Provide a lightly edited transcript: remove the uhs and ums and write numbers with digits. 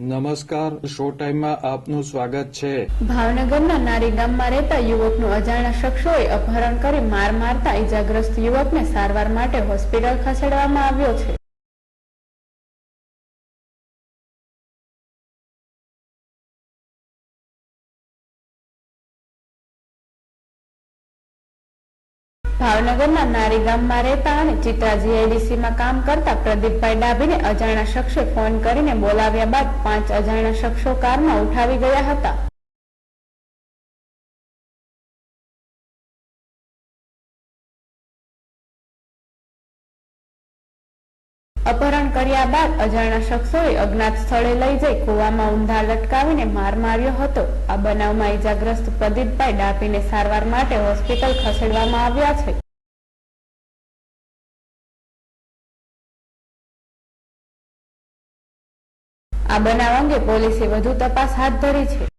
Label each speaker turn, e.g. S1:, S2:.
S1: નમસ્કાર, શો ટાઈમમાં આપનું સ્વાગત છે।
S2: ભાવનગરના નારી ગામમાં રહેતા યુવકનું અજાણ્યા શખ્સોએ અપહરણ કરી માર મારતા ઈજાગ્રસ્ત યુવકને સારવાર માટે હોસ્પિટલ ખસેડવામાં આવ્યો છે। ભાવનગરના નારી ગામમાં રહેતા અને ચિત્રા જીઆઈડીસીમાં કામ કરતા પ્રદીપભાઈ ડાભીને અજાણ્યા શખ્સે ફોન કરીને બોલાવ્યા બાદ 5 અજાણ્યા શખ્સો કારમાં ઉઠાવી ગયા હતા। અપહરણ કર્યા બાદ અજાણ્યા શખ્સોએ અજ્ઞાત સ્થળે લઈ જઈ કૂવામાં ઊંધા લટકાવીને માર માર્યો હતો। આ બનાવમાં ઈજાગ્રસ્ત પ્રદીપભાઈ ડાભીને સારવાર માટે હોસ્પિટલ ખસેડવામાં આવ્યા છે। આ બનાવ અંગે પોલીસે વધુ તપાસ હાથ ધરી છે।